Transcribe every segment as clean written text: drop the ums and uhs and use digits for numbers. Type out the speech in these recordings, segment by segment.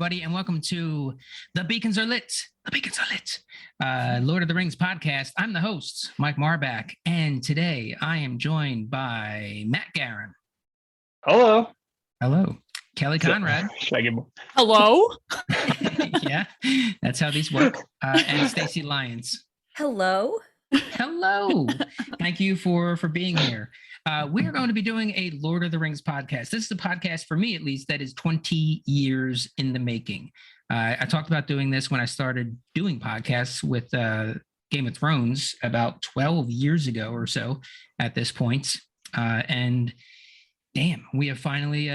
everybody, and welcome to The Beacons Are Lit. The Beacons Are Lit. Lord of the Rings podcast. I'm the host, Mike Marbach, and today I am joined by Matt Guerin. Hello. Hello. Kelly Conrad. Hello. Yeah, that's how these work. And Stacy Lyons. Hello. Hello. Thank you for being here. We are going to be doing a Lord of the Rings podcast. This is a podcast, for me at least, that is 20 years in the making. I talked about doing this when I started doing podcasts with Game of Thrones about 12 years ago or so at this point. And damn, we're finally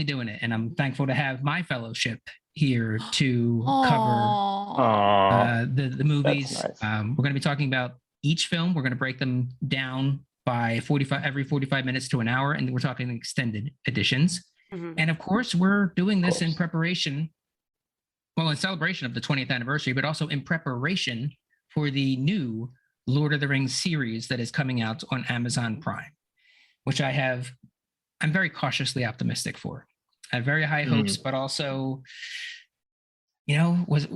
doing it. And I'm thankful to have my fellowship here to cover the movies. Nice. We're going to be talking about each film. We're going to break them down by every 45 minutes to an hour, and we're talking extended editions. Mm-hmm. And of course, we're doing this in preparation, well, in celebration of the 20th anniversary, but also in preparation for the new Lord of the Rings series that is coming out on Amazon Prime, which I'm very cautiously optimistic for. I have very high hopes, but also, you know, was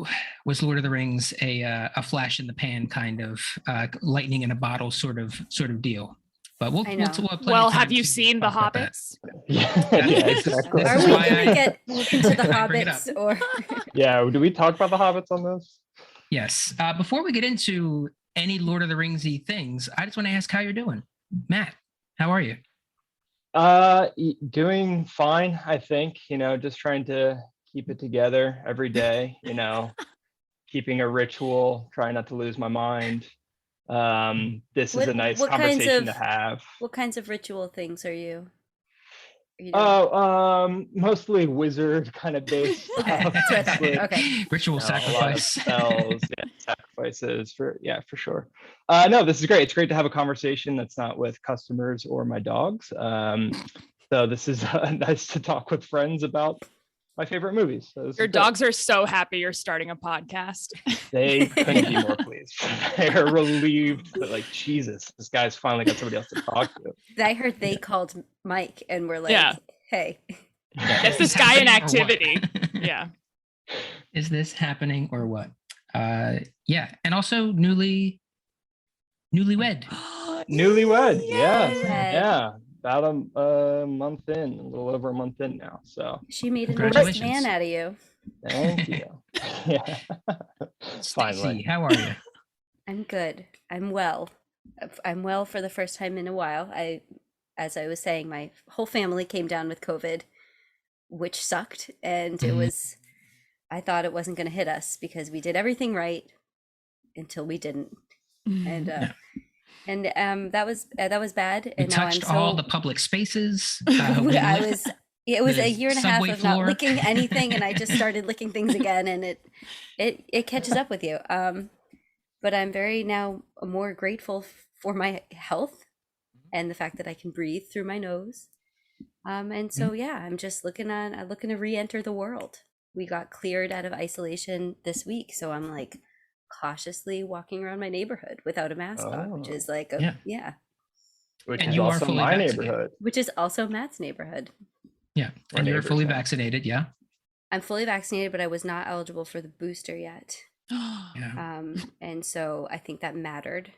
Lord of the Rings a flash in the pan kind of lightning in a bottle sort of deal? But we'll well, have you seen The Hobbits? Yeah, exactly. Are we going to get into The Hobbits or? Yeah, do we talk about The Hobbits on this? Yes. Before we get into any Lord of the Ringsy things, I just want to ask how you're doing. Matt, how are you? Doing fine, I think. You know, just trying to keep it together every day, you know, keeping a ritual, trying not to lose my mind. This is a nice conversation to have. What kinds of ritual things are you doing? Mostly wizard kind of based stuff. Okay. Ritual sacrifice. Spells, sacrifices for sure. No, this is great. It's great to have a conversation that's not with customers or my dogs. So this is nice to talk with friends about my favorite movies. So your dogs are so happy you're starting a podcast. They couldn't be more pleased. They are relieved that, like, Jesus, this guy's finally got somebody else to talk to. I heard they called Mike and were like, hey. Get this guy in activity. Yeah. Is this happening or what? Yeah. And also newlywed. Newlywed, yeah. About a month in, a little over a month in now. So she made a nice man out of you. Thank you. Yeah. Finally. How are you? I'm good. I'm well. I'm well for the first time in a while. As I was saying, my whole family came down with COVID, which sucked. And it was, I thought it wasn't going to hit us because we did everything right until we didn't. And, And that was bad. And you touched all the public spaces. It was a year and a half of not licking anything, and I just started licking things again, and it catches up with you. But I'm very now more grateful for my health and the fact that I can breathe through my nose. And so I'm just looking to re-enter the world. We got cleared out of isolation this week, so I'm like cautiously walking around my neighborhood without a mask on, which is like which is also my neighborhood, which is also Matt's neighborhood. And you're fully vaccinated. I'm fully vaccinated, but I was not eligible for the booster yet. And so I think that mattered.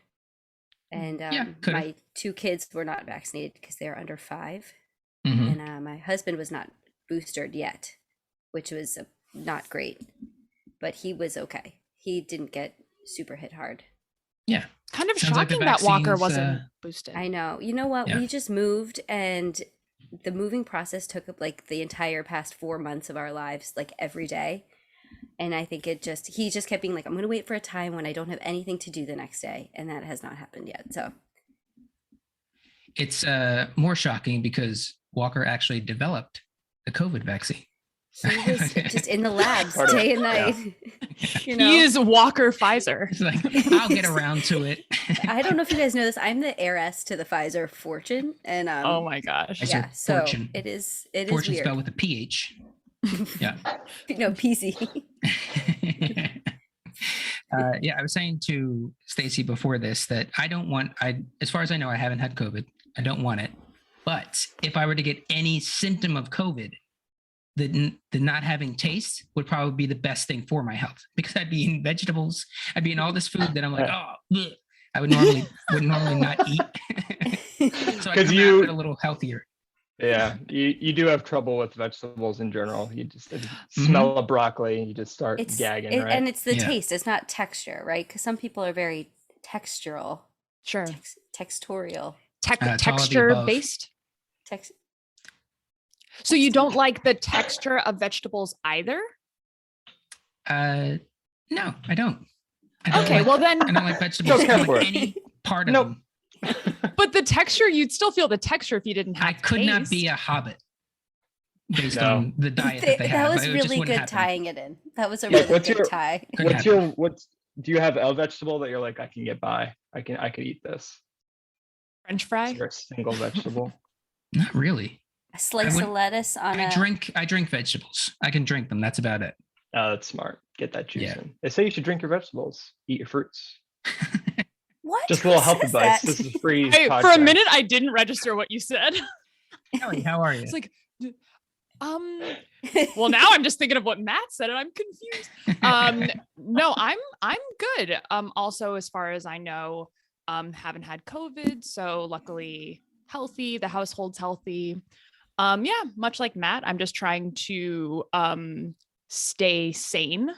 And my two kids were not vaccinated because they are under 5, and my husband was not boosted yet, which was not great, but he was okay. He didn't get super hit hard. Yeah. Kind of shocking that Walker wasn't boosted. I know. You know what? We just moved, and the moving process took up like the entire past 4 months of our lives, like every day. And I think he just kept being like, I'm going to wait for a time when I don't have anything to do the next day. And that has not happened yet. So it's more shocking because Walker actually developed the COVID vaccine. He was just in the labs day and night. You know? He is Walker Pfizer. It's like, I'll get around to it. I don't know if you guys know this. I'm the heiress to the Pfizer fortune, and oh my gosh, so fortune. It is fortune weird. spelled with a PH. Yeah. No, PC. I was saying to Stacy before this that as far as I know, I haven't had COVID. I don't want it. But if I were to get any symptom of COVID, the not having taste would probably be the best thing for my health, because I'd be eating vegetables, I'd be in all this food that I'm like, oh, bleh. I would normally not eat. So I come out a little healthier. Yeah, you do have trouble with vegetables in general. You just smell a broccoli, you just start gagging, right? And it's the taste, it's not texture, right? Because some people are very textural. Sure. Textorial. Texture based. So you don't like the texture of vegetables either? No, I don't. Okay, well then. I don't like vegetables. I don't like any part of them. But the texture, you'd still feel the texture if you didn't have I could taste. not be a hobbit based on the diet that they have. That was really good happen. Tying it in. That was a really good tie. Do you have a vegetable that you're like, I can get by? I could eat this. French fry? Is there a single vegetable? Not really. A slice of lettuce on I drink vegetables. I can drink them. That's about it. Oh, that's smart. Get that juice in. They say you should drink your vegetables, eat your fruits. What? Just a little health advice. This is free. Hey, for a minute, I didn't register what you said. Kelly, how are you? It's like, well, now I'm just thinking of what Matt said, and I'm confused. No, I'm good. Also, as far as I know, haven't had COVID, so luckily healthy. The household's healthy. Yeah, much like Matt, I'm just trying to stay sane.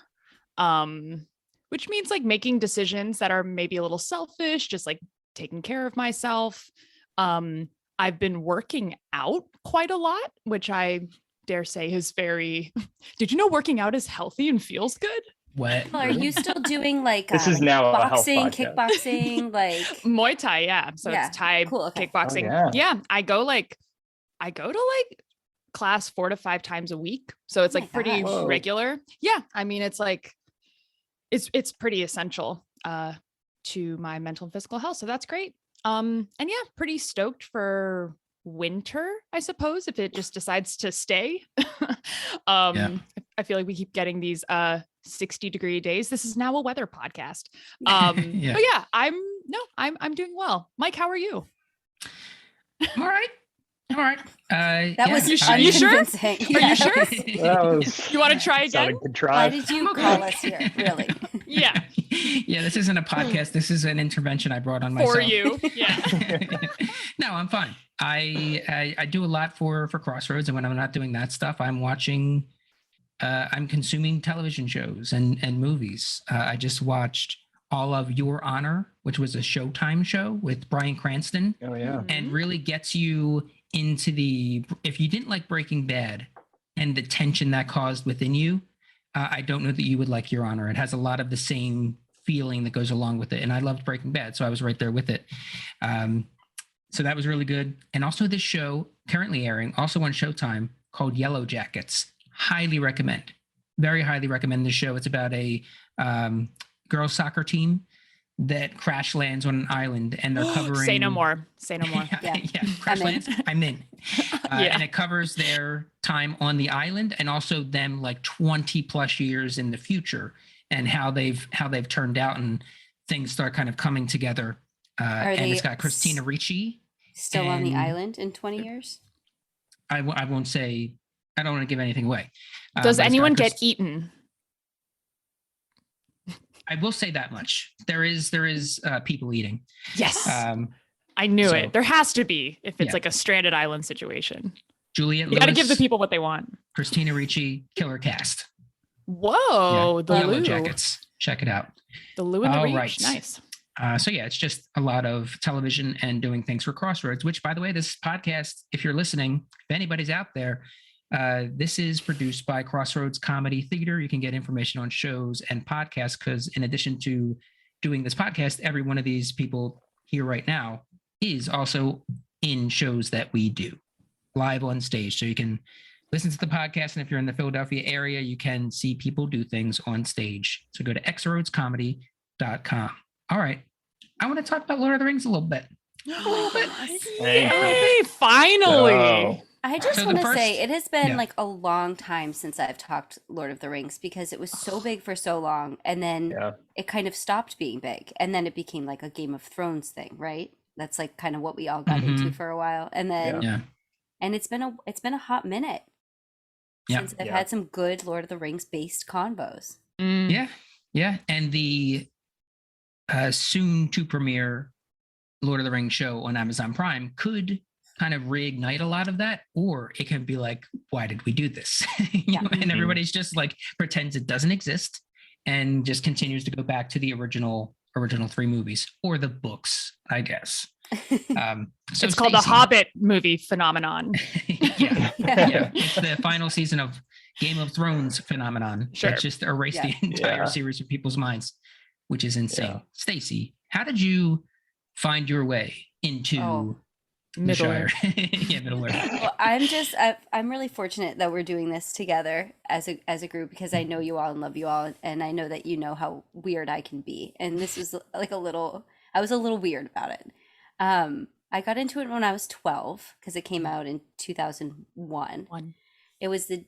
Which means like making decisions that are maybe a little selfish, just like taking care of myself. I've been working out quite a lot, which I dare say is very, did you know working out is healthy and feels good? What? Well, are you still doing like this is now boxing, kickboxing, like Muay Thai? Yeah. So it's Thai kickboxing. Oh, yeah. I go to class 4 to 5 times a week. So it's like pretty regular. Yeah. I mean, it's like, it's pretty essential to my mental and physical health. So that's great. And yeah, pretty stoked for winter, I suppose, if it just decides to stay. I feel like we keep getting these 60-degree days. This is now a weather podcast. But yeah, I'm doing well. Mike, how are you? I'm all right. All right. That was you sure? Are you sure? You want to try again? Why did you call us here? Really? Yeah. Yeah. This isn't a podcast. This is an intervention I brought on myself. For you. Yeah. No, I'm fine. I do a lot for Crossroads, and when I'm not doing that stuff, I'm watching. I'm consuming television shows and movies. I just watched all of Your Honor, which was a Showtime show with Bryan Cranston. Oh yeah. And really gets you into if you didn't like Breaking Bad and the tension that caused within you, I don't know that you would like Your Honor. It has a lot of the same feeling that goes along with it. And I loved Breaking Bad, so I was right there with it. So that was really good. And also this show currently airing, also on Showtime, called Yellow Jackets. Highly recommend. Very highly recommend this show. It's about a girls soccer team that crash lands on an island, and they're covering. Say no more. Say no more. Yeah. Crash lands. I'm in. And it covers their time on the island, and also them like 20 plus years in the future, and how they've turned out, and things start kind of coming together. And it's got Christina Ricci still on the island in 20 years. I won't say. I don't want to give anything away. Does anyone get eaten? I will say that much. There is people eating. Yes. I knew it. There has to be if it's like a stranded island situation. Juliette Lewis. You got to give the people what they want. Christina Ricci, killer cast. Whoa. The Yellow Lou. Jackets. Check it out. The Lou and the Reach. Right. Nice. So yeah, it's just a lot of television and doing things for Crossroads, which, by the way, this podcast, if you're listening, if anybody's out there, this is produced by Crossroads Comedy Theater. You can get information on shows and podcasts, because in addition to doing this podcast, every one of these people here right now is also in shows that we do live on stage. So you can listen to the podcast, and if you're in the Philadelphia area, you can see people do things on stage. So go to xroadscomedy.com. All right. I want to talk about Lord of the Rings a little bit. Yay, finally. Oh. I just want to say it has been like a long time since I've talked Lord of the Rings, because it was so big for so long, and then it kind of stopped being big, and then it became like a Game of Thrones thing, right? That's like kind of what we all got into for a while, and then and it's been a hot minute. Yeah. since I've Yeah. had some good Lord of the Rings based convos. Yeah. Yeah. And the soon to premiere Lord of the Rings show on Amazon Prime could kind of reignite a lot of that, or it can be like, why did we do this? You know, and everybody's just like pretends it doesn't exist and just continues to go back to the original 3 movies or the books, I guess. So It's called the Stacey- Hobbit movie phenomenon. yeah, Yeah. yeah. It's the final season of Game of Thrones phenomenon. Sure. That just erased Yeah. the entire Yeah. series of people's minds, which is insane. Yeah. Stacey, how did you find your way into Oh. the Middle Shire? Earth. Yeah, Middle Earth. Well, I'm really fortunate that we're doing this together as a group, because I know you all and love you all, and I know that you know how weird I can be. And this was like I was a little weird about it. I got into it when I was 12 because it came out in 2001. It was the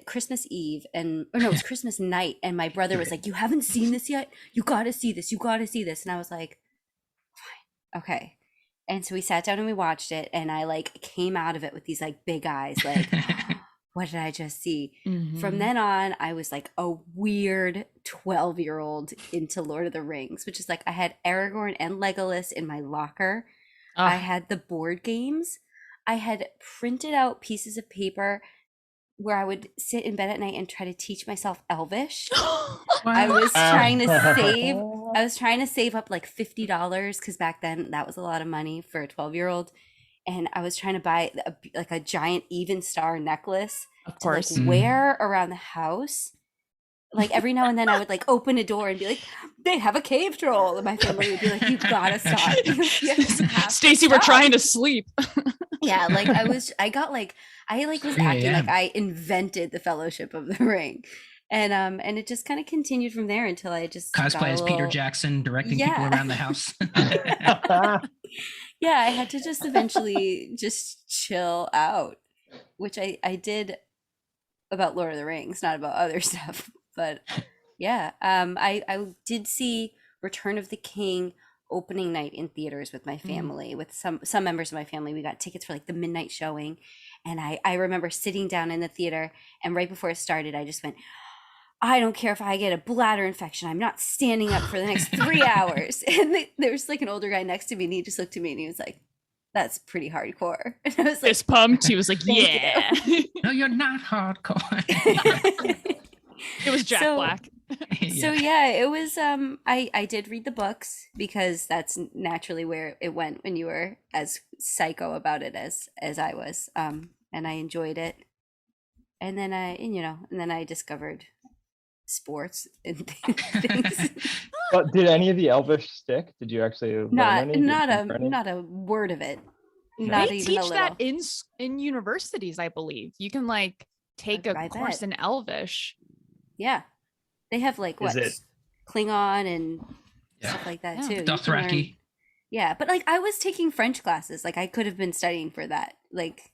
Christmas Eve it was Christmas night, and my brother was like, "You haven't seen this yet? You got to see this. You got to see this." And I was like, "Fine, okay." And so we sat down and we watched it, and I like came out of it with these like big eyes, like, what did I just see? From then on, I was like a weird 12-year-old into Lord of the Rings, which is like I had Aragorn and Legolas in my locker. I had the board games. I had printed out pieces of paper where I would sit in bed at night and try to teach myself Elvish. I was trying to save up like $50 because back then that was a lot of money for a 12-year-old. And I was trying to buy like a giant even star necklace Of to like course. wear around the house. Like every now and then I would like open a door and be like, they have a cave troll. And my family would be like, you gotta stop. You have to Stacey, we're stop. trying to sleep. Yeah, like I was 3 acting like a.m. I invented the Fellowship of the Ring. And it just kind of continued from there until I just got Cosplay a as Peter little- Jackson directing people Yeah. around the house. Yeah, I had to just eventually just chill out, which I did about Lord of the Rings, not about other stuff. But yeah, I did see Return of the King opening night in theaters with my family, with some members of my family. We got tickets for like the midnight showing, and I remember sitting down in the theater, and right before it started, I just went, I don't care if I get a bladder infection. I'm not standing up for the next 3 hours. And there was like an older guy next to me, and he just looked at me and he was like, that's pretty hardcore. And I was like, Fist pumped. He was like, Thank yeah. No, you're not hardcore. It was Jack So- Black. So yeah, it was I did read the books because that's naturally where it went when you were as psycho about it as I was. And I enjoyed it. And then I discovered sports and things. But did any of the Elvish stick? Did you actually learn any? Did you learn any? not a word of it. Nice. Not They even a teach little. that in universities, I believe. You can like take a I course bet. in Elvish. Yeah. They have like Is what it- Klingon and Yeah. stuff like that Yeah. too. You can learn- Dothraki. Yeah, but like I was taking French classes. Like I could have been studying for that. Like,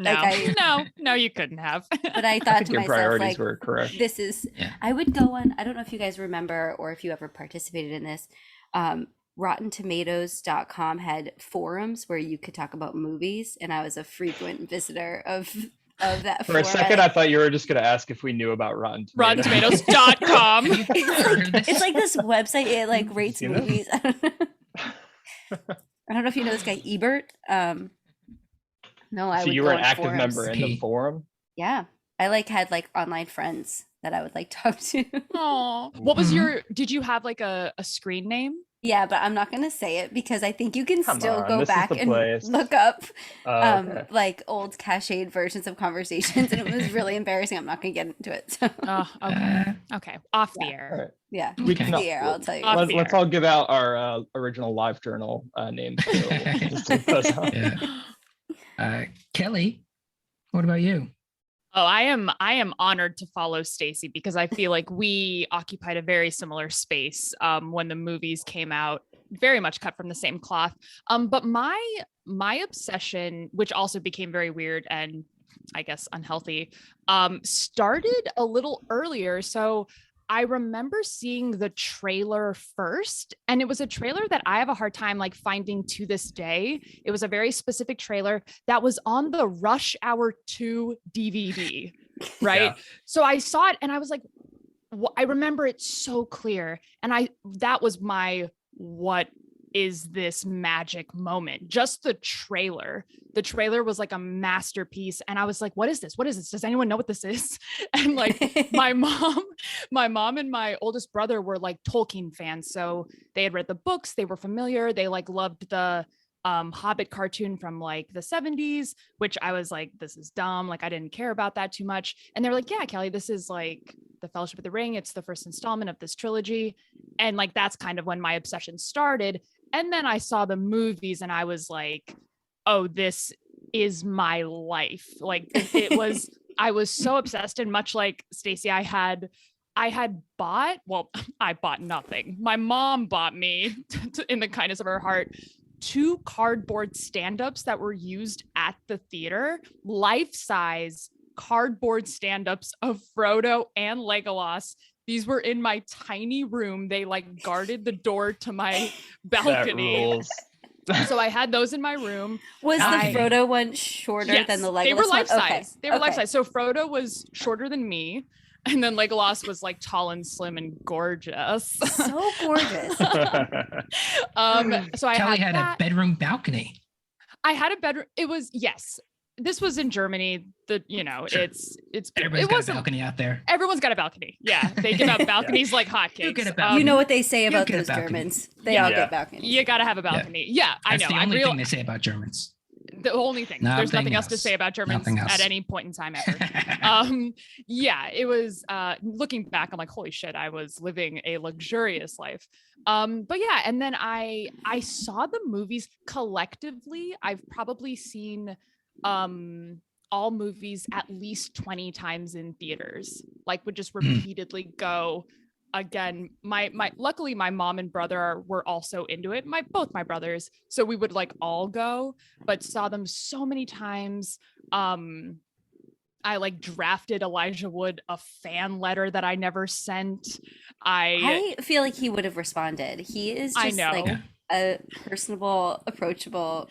No, Like no, you couldn't have. but I I thought think to your myself, priorities like, were correct. this is. Yeah. I would go on. I don't know if you guys remember or if you ever participated in this. RottenTomatoes.com had forums where you could talk about movies, and I was a frequent visitor of that. For a second, I thought you were just going to ask if we knew about Rotten Tomatoes. RottenTomatoes.com. It's like this website. It like rates Seen this? movies. I don't know if you know this guy Ebert. No, I So would you go were an on active forums. member in the P. forum? Yeah, I like had like online friends that I would like talk to. Oh, what was Mhm. your? Did you have like a screen name? Yeah, but I'm not gonna say it because I think you can Come still on, go this is back the and place. look up Okay. like old cached versions of conversations, and it was really embarrassing. I'm not gonna get into it. So Oh, okay, okay, off the air. All right. yeah, We Okay. can the air. I'll tell you. Off let's, the let's air. all give out our original live journal names. So we'll just take those out. Yeah. Kelly, what about you? Oh, I am honored to follow Stacey because I feel like we occupied a very similar space when the movies came out, very much cut from the same cloth. But my obsession, which also became very weird and I guess unhealthy, started a little earlier. So I remember seeing the trailer first, and it was a trailer that I have a hard time like finding to this day. It was a very specific trailer that was on the Rush Hour 2 DVD. right? Yeah. So I saw it and I was like, I remember it so clear. And that was my, what is this magic moment? Just the trailer was like a masterpiece. And I was like, what is this? What is this? Does anyone know what this is? And like my mom and my oldest brother were like Tolkien fans. So they had read the books, they were familiar. They like loved the Hobbit cartoon from like the 70s, which I was like, this is dumb. Like I didn't care about that too much. And they were like, yeah, Kelly, this is like the Fellowship of the Ring. It's the first installment of this trilogy. And like, that's kind of when my obsession started. And then I saw the movies and I was like, oh, this is my life. Like it was, I was so obsessed. And much like Stacey, I had bought, well, I bought nothing. My mom bought me in the kindness of her heart, 2 cardboard stand-ups that were used at the theater, life-size cardboard stand-ups of Frodo and Legolas. These were in my tiny room. They like guarded the door to my balcony. So I had those in my room. Was the Frodo one shorter than the Legolas one? They were life size. Okay. They were life size. So Frodo was shorter than me. And then Legolas was like tall and slim and gorgeous. So gorgeous. So Kelly had a bedroom balcony. I had a bedroom. It was, yes. This was in Germany. Sure. Everybody's got a balcony out there. Everyone's got a balcony. Yeah. They give out balconies like hotcakes. You get a balcony. You know what they say about those Germans. They all get balconies. You got to have a balcony. Yeah, I know. That's the only thing they say about Germans. The only thing. There's nothing else to say about Germans at any point in time ever. Yeah, it was looking back, I'm like, holy shit, I was living a luxurious life. But yeah, and then I saw the movies collectively. I've probably seen all movies at least 20 times in theaters, like would just repeatedly go. Again, luckily my mom and brother were also into it, both my brothers, so we would like all go, but saw them so many times. I like drafted Elijah Wood a fan letter that I never sent. I feel like he would have responded. He is just like a personable, approachable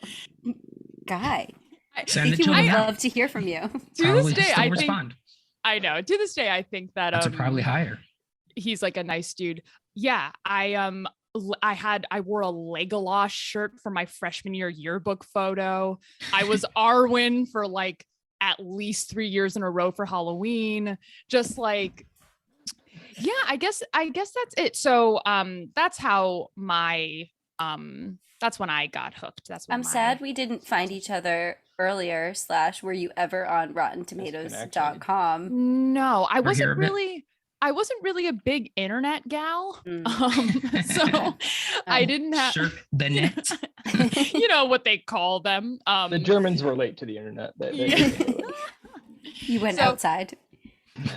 guy. I think he would love to hear from you. To this day, I know. To this day, I think that that's probably higher. He's like a nice dude. Yeah, I wore a Legolas shirt for my freshman year yearbook photo. I was Arwen for like at least 3 years in a row for Halloween. Just like, yeah, I guess that's it. So that's how that's when I got hooked. I'm sad we didn't find each other earlier. / were you ever on RottenTomatoes.com? No, I wasn't really a big internet gal. So I didn't have the net. You know what they call them. The Germans were late to the internet. You went outside.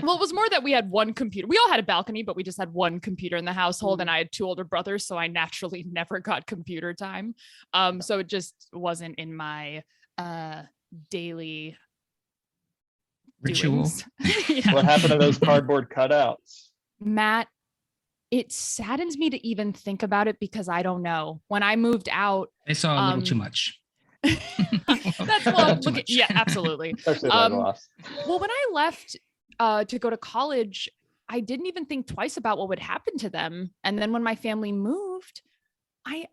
Well, it was more that we had one computer. We all had a balcony, but we just had one computer in the household, and I had 2 older brothers, so I naturally never got computer time. So it just wasn't in my daily ritual. Yeah. What happened to those cardboard cutouts? Matt, it saddens me to even think about it because I don't know. When I moved out, I saw a little too much. That's well, yeah, absolutely. Well, when I left to go to college, I didn't even think twice about what would happen to them. And then when my family moved, I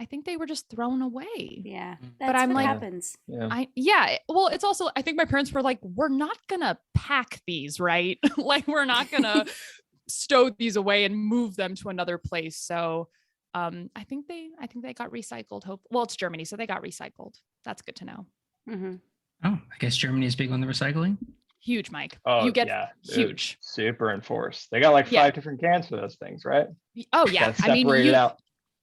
think they were just thrown away. Yeah, but I'm like, happens. Well, it's also, I think my parents were like, we're not gonna pack these, right? Like, we're not gonna stow these away and move them to another place. So I think they got recycled. Well, it's Germany, so they got recycled. That's good to know. Mm-hmm. Oh, I guess Germany is big on the recycling. Huge, Mike. Oh, you get Dude, huge. super enforced. They got like 5 different cans for those things, right? Oh yeah, I mean, out.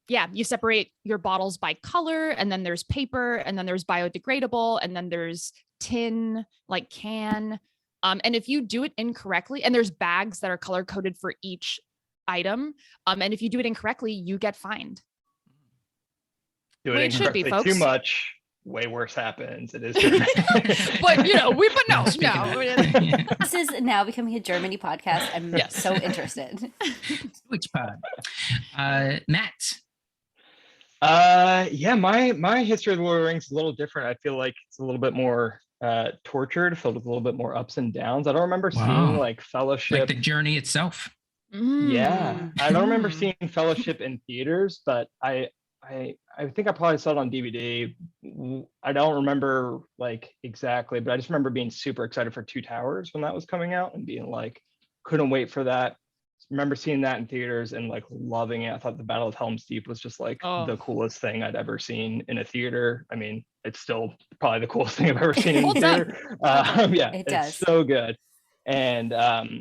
Yeah, you separate your bottles by color, and then there's paper, and then there's biodegradable, and then there's tin, like can. And if you do it incorrectly, and there's bags that are color coded for each item, and if you do it incorrectly, you get fined. Do it incorrectly too much, way worse happens. It is. But no. This is now becoming a Germany podcast. I'm so interested. Which pod? Matt. Yeah, my history of the Lord of the Rings is a little different. I feel like it's a little bit more tortured, filled with a little bit more ups and downs. I don't remember seeing Wow. like Fellowship. Like the journey itself. Yeah, I don't remember Mm. seeing Fellowship in theaters, but I think I probably saw it on DVD. I don't remember like exactly, but I just remember being super excited for Two Towers when that was coming out and being like, couldn't wait for that. Remember seeing that in theaters and like loving it. I thought the Battle of Helm's Deep was just like Oh. the coolest thing I'd ever seen in a theater. I mean, it's still probably the coolest thing I've ever seen in a Holds up. theater. Yeah, It it's does. so good. And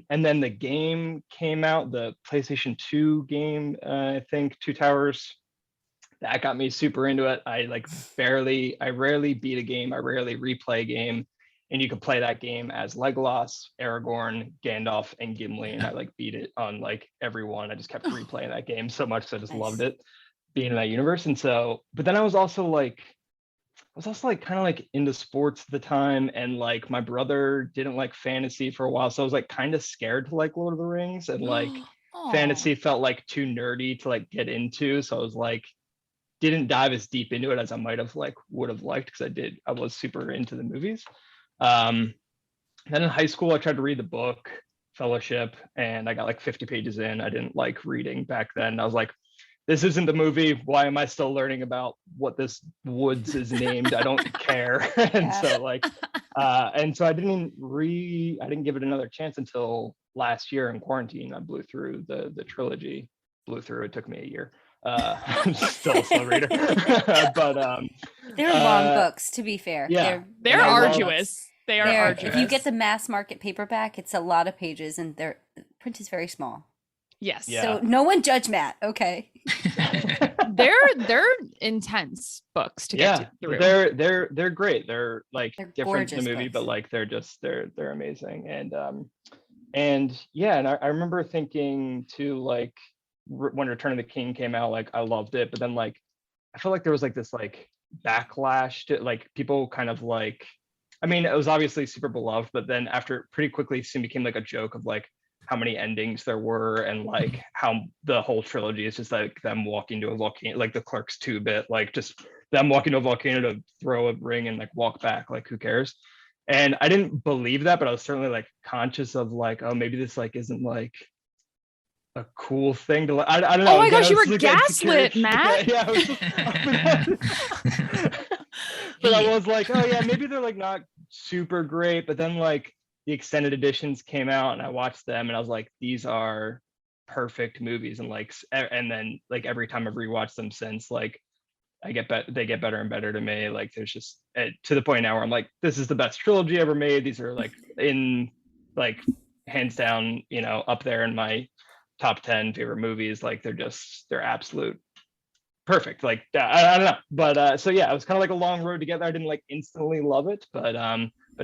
then the game came out, the PlayStation 2 game, I think Two Towers. That got me super into it. I rarely beat a game. I rarely replay a game. And you could play that game as Legolas, Aragorn, Gandalf, and Gimli. And I like beat it on like every one. I just kept replaying that game so much. So I just Nice. loved it, being in that universe. And so, but then I was also like kind of like into sports at the time. And like my brother didn't like fantasy for a while. So I was like kind of scared to like Lord of the Rings, and like Aw. fantasy felt like too nerdy to like get into. So I was like, didn't dive as deep into it as I might have like would have liked, because I was super into the movies. Then in high school I tried to read the book Fellowship, and I got like 50 pages in. I didn't like reading back then. I was like, this isn't the movie. Why am I still learning about what this woods is named? I don't care. And so like I didn't give it another chance until last year in quarantine. I blew through the trilogy. It took me a year. I'm still a slow reader. But They're long books, to be fair. yeah. They're I love- arduous. They are They're, arduous. if you get the mass market paperback, it's a lot of pages, and the print is very small. Yes. Yeah. So no one judge Matt. Okay. They're intense books to get through. they're great. They're like They're different in the gorgeous movie, books. but like they're amazing. And yeah, and I remember thinking too, like when Return of the King came out, like I loved it, but then like I felt like there was like this like backlash to like people kind of like, I mean, it was obviously super beloved, but then after pretty quickly soon became like a joke of like how many endings there were, and like how the whole trilogy is just like them walking to a volcano, like the Clerks 2 bit, like just them walking to a volcano to throw a ring and like walk back, like who cares? And I didn't believe that, but I was certainly like conscious of like, oh, maybe this like isn't like a cool thing to like. I don't know. Oh my gosh, you I was were just, like, insecure. gaslit, Matt. Yeah, I was but I was like, oh yeah, maybe they're like not super great. But then like the extended editions came out and I watched them and I was like, these are perfect movies. And like, and then like every time I've rewatched them since, like they get better and better to me. Like there's just to the point now where I'm like, this is the best trilogy ever made. These are like in like hands down, you know, up there in my top 10 favorite movies. Like they're absolute perfect. Like I don't know, but so yeah, it was kind of like a long road to get there. I didn't like instantly love it, but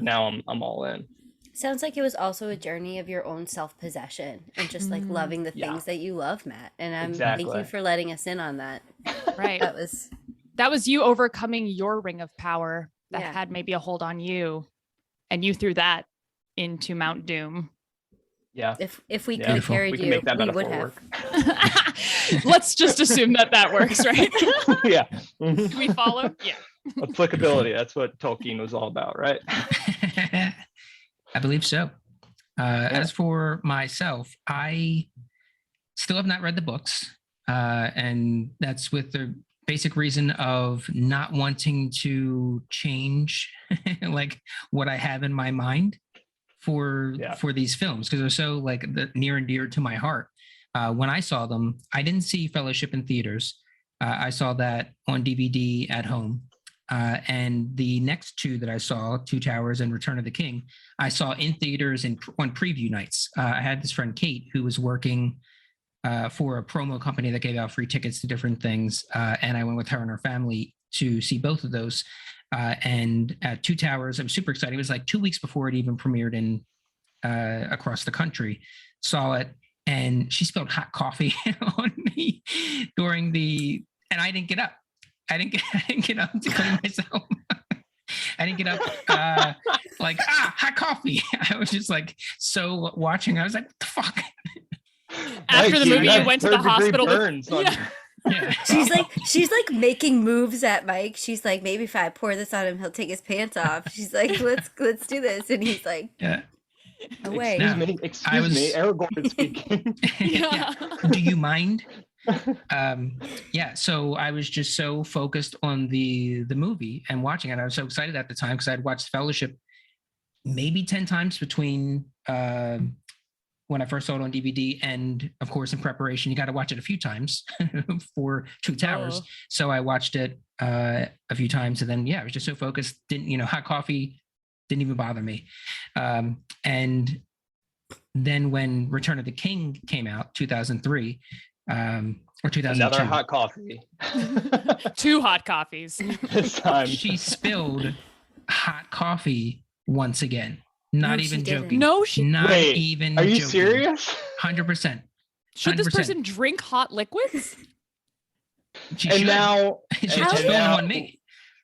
now I'm all in. Sounds like it was also a journey of your own self-possession and just like loving the Yeah. things that you love, Matt. And thank Exactly. you for letting us in on that. Right. That was you overcoming your ring of power that Yeah. had maybe a hold on you, and you threw that into Mount Doom. Yeah. if we Yeah. could have carried We can you, make that we metaphor would have. work. Let's just assume that works, right? Yeah. Do we follow? Yeah. Applicability. That's what Tolkien was all about, right? I believe so. As for myself, I still have not read the books, and that's with the basic reason of not wanting to change like what I have in my mind for these films, because they're so like near and dear to my heart. When I saw them, I didn't see Fellowship in theaters. I saw that on DVD at home. And the next two that I saw, Two Towers and Return of the King, I saw in theaters and on preview nights. I had this friend, Kate, who was working for a promo company that gave out free tickets to different things. And I went with her and her family to see both of those. And at Two Towers, I was super excited. It was like 2 weeks before it even premiered in across the country. Saw it, and she spilled hot coffee on me and I didn't get up. I didn't get up to clean myself. I didn't get up hot coffee. I was just like so watching. I was like, what the fuck? After the movie, you went to the hospital. Burns on Yeah. she's like making moves at Mike. She's like, maybe if I pour this on him, he'll take his pants off. She's like, let's do this. And he's like, Yeah. away. Excuse No, me, excuse me, Aragorn is speaking. Yeah. Do you mind? Yeah. So I was just so focused on the movie and watching it. I was so excited at the time because I'd watched Fellowship maybe 10 times between when I first saw it on DVD and, of course, in preparation, you got to watch it a few times for Two Towers. Oh. So I watched it a few times, and then I was just so focused. Didn't hot coffee didn't even bother me. And then when Return of the King came out, 2003 or 2002, Another hot coffee. 2 hot coffees. This time. she spilled hot coffee once again. Not No, she even didn't. joking. No, she. Not Wait, even. Are you joking. serious? 100%. Should this 100%. person drink hot liquids? She And should. now, She's How spilling did- them on me.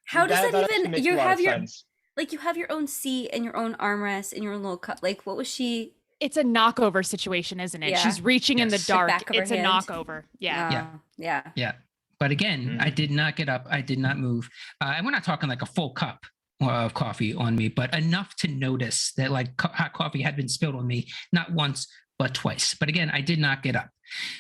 How does that actually even? makes You a lot have of your sense. like you have your own seat and your own armrest and your own little cup. Like, what was she? It's a knockover situation, isn't it? Yeah. She's reaching in the Yes. The dark. back of her It's a hand. knockover. Yeah. Yeah. Yeah. Yeah. But again, I did not get up. I did not move. And we're not talking like a full cup of coffee on me, but enough to notice that like hot coffee had been spilled on me, not once, but twice. But again, I did not get up.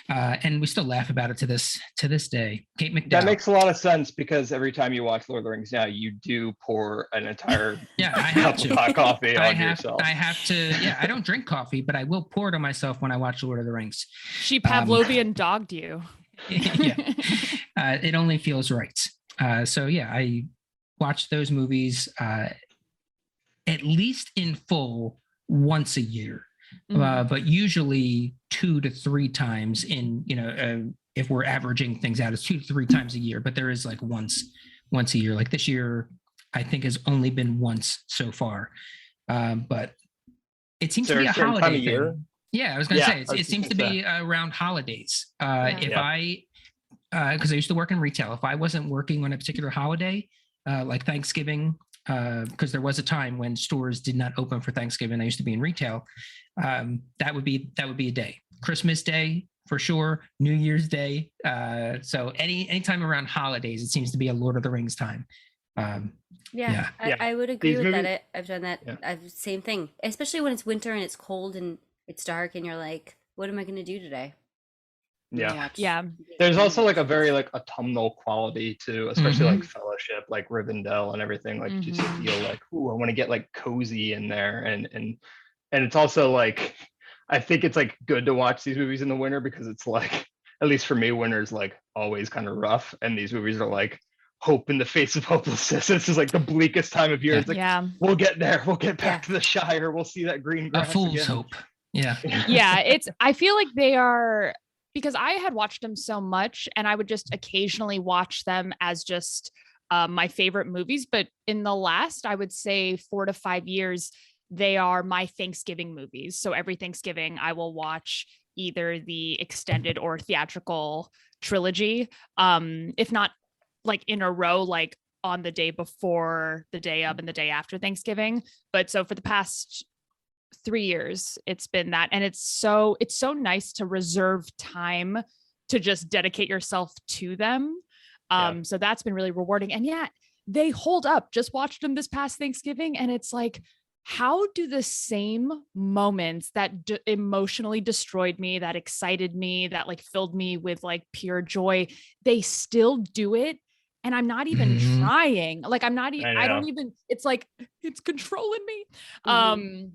And we still laugh about it to this day. Kate McDowell. That makes a lot of sense because every time you watch Lord of the Rings now, you do pour an entire Yeah, I have cup of to. hot coffee I on have, yourself. I have to. Yeah, I don't drink coffee, but I will pour it on myself when I watch Lord of the Rings. She Pavlovian dogged you. Yeah, it only feels right. So yeah, I watch those movies at least in full once a year, but usually 2 to 3 times in if we're averaging things out, it's 2 to 3 times a year. But there is like once a year. Like this year, I think has only been once so far. But it seems Is to there be a a certain time holiday of year? thing. Yeah, I was going to Yeah, say I was it seems to gonna be around holidays. If Yeah. I because I used to work in retail, if I wasn't working on a particular holiday, like Thanksgiving, because there was a time when stores did not open for Thanksgiving. I used to be in retail. That would be a day. Christmas Day for sure. New Year's Day. So anytime around holidays, it seems to be a Lord of the Rings time. Yeah, Yeah. I would agree These with movies- that. I've done that. Yeah. Same thing, especially when it's winter and it's cold and it's dark and you're like, what am I going to do today? I'm gonna Yeah. watch Yeah. There's TV. also like a very like autumnal quality to, especially like Mhm. Fellowship, like Rivendell and everything. Like just Mhm. feel like, ooh, I want to get like cozy in there, and it's also like, I think it's like good to watch these movies in the winter because it's like, at least for me, winter's like always kind of rough, and these movies are like hope in the face of hopelessness. This is like the bleakest time of year. Yeah. It's like Yeah. we'll get there, we'll get back Yeah. to the Shire, we'll see that green A grass fool's again. hope. Yeah. Yeah. I feel like they are, because I had watched them so much and I would just occasionally watch them as just my favorite movies. But in the last, I would say 4 to 5 years, they are my Thanksgiving movies. So every Thanksgiving, I will watch either the extended or theatrical trilogy, if not like in a row, like on the day before, the day of, and the day after Thanksgiving. But so for the past 3 years, it's been that, and it's so nice to reserve time to just dedicate yourself to them. So that's been really rewarding, and yeah, they hold up. Just watched them this past Thanksgiving, and it's like, how do the same moments that emotionally destroyed me, that excited me, that like filled me with like pure joy, they still do it, and I'm not even Mhm. trying. Like I'm not even. I don't know. even. It's like it's controlling me. Mhm.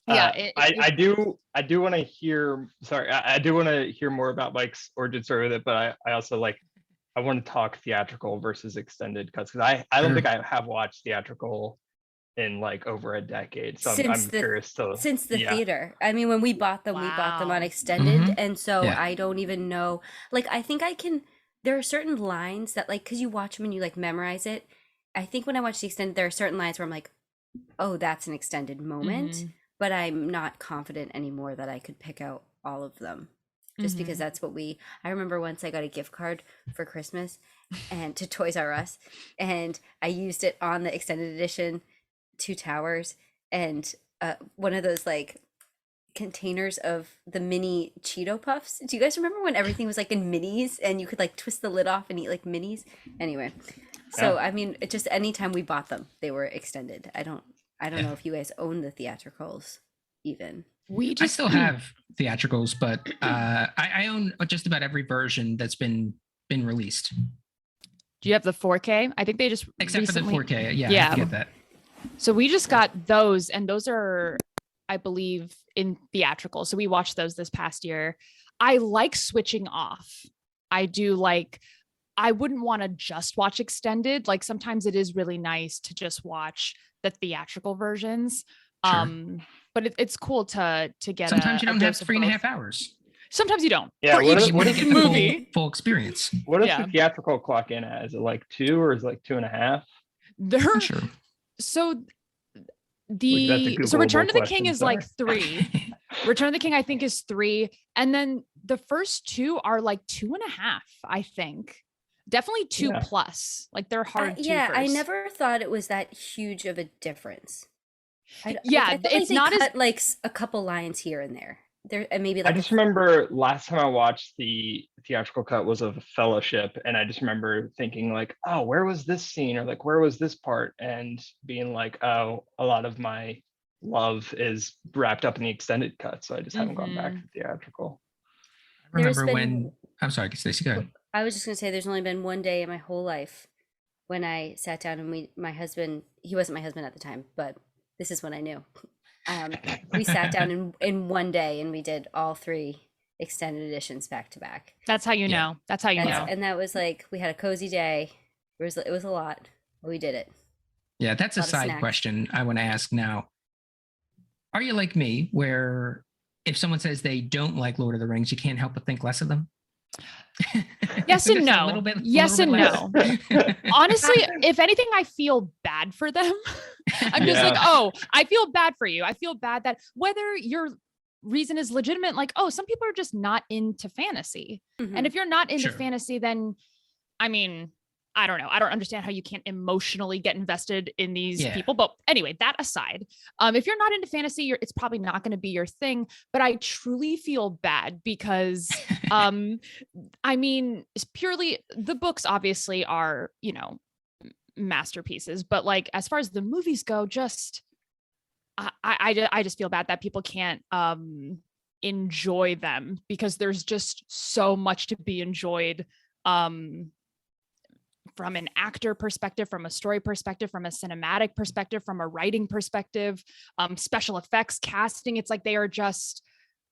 Yeah. I do want to hear. Sorry, I do want to hear more about Mike's origin story with it, but I also like. I want to talk theatrical versus extended cuts because I don't Sure. think I have watched theatrical in like over a decade. So I'm curious to. Since the yeah. theater. I mean, when we bought them on Wow. extended, Mhm. and so Yeah. I don't even know. Like, I think I can. There are certain lines that, like, because you watch them and you like memorize it. I think when I watch the extended, there are certain lines where I'm like, oh, that's an extended moment, Mhm. but I'm not confident anymore that I could pick out all of them. Just because Mhm. that's what I remember once I got a gift card for Christmas and to Toys R Us, and I used it on the extended edition Two Towers, and one of those like containers of the mini Cheeto Puffs. Do you guys remember when everything was like in minis and you could like twist the lid off and eat like minis? Anyway, so I mean, it just anytime we bought them, they were extended. I don't know if you guys own the theatricals even. I still have theatricals, but I own just about every version that's been released. Do you have the 4K? I think they just except recently... for the 4K. Yeah, I get that. So we just got those, and those are, I believe, in theatrical. So we watched those this past year. I like switching off. I do like, I wouldn't want to just watch extended. Like sometimes it is really nice to just watch the theatrical versions. Sure. But it's cool to get. Sometimes you don't have 3.5 hours. Sometimes you don't. Yeah, For what each if- what if get the movie. full experience. What is Yeah. the theatrical clock in at? Is it like 2 or is it like 2.5? They're Sure. so That's a so Return Googleable to the King question, is like 3. Return of the King, I think, is 3, and then the first 2 are like 2.5. I think definitely 2 Yeah. plus. Like they're hard. Yeah, I twofers. never thought it was that huge of a difference. Yeah, I felt it's they not as- cut, like a couple lines here and there. There and maybe like I just remember last time I watched the theatrical cut was of Fellowship, and I just remember thinking like, oh, where was this scene, or like where was this part, and being like, oh, a lot of my love is wrapped up in the extended cut, so I just haven't gone back to theatrical. I There's remember been- when. I'm sorry, Stacey, go ahead. I was just gonna say there's only been one day in my whole life when I sat down and my husband, he wasn't my husband at the time, but this is when I knew. We sat down in one day and we did all 3 extended editions back to back. That's how you Yeah. know. That's how you know. And that was like, we had a cozy day. It was a lot, but we did it. Yeah, that's a Lot of side snacks. question I want to ask now. Are you like me, where if someone says they don't like Lord of the Rings, you can't help but think less of them? Yes Just and a no. little bit- Yes little and bit less? Honestly, if anything, I feel bad for them. I'm just like, Yeah. oh, I feel bad for you. I feel bad that whether your reason is legitimate, like, oh, some people are just not into fantasy. Mhm. And if you're not into Sure. fantasy, then I mean, I don't know. I don't understand how you can't emotionally get invested in these Yeah. people. But anyway, that aside, if you're not into fantasy, it's probably not going to be your thing. But I truly feel bad because, I mean, it's purely the books obviously are, you know, masterpieces. But like as far as the movies go, just I just feel bad that people can't enjoy them because there's just so much to be enjoyed. From an actor perspective, from a story perspective, from a cinematic perspective, from a writing perspective, special effects, casting, it's like they are just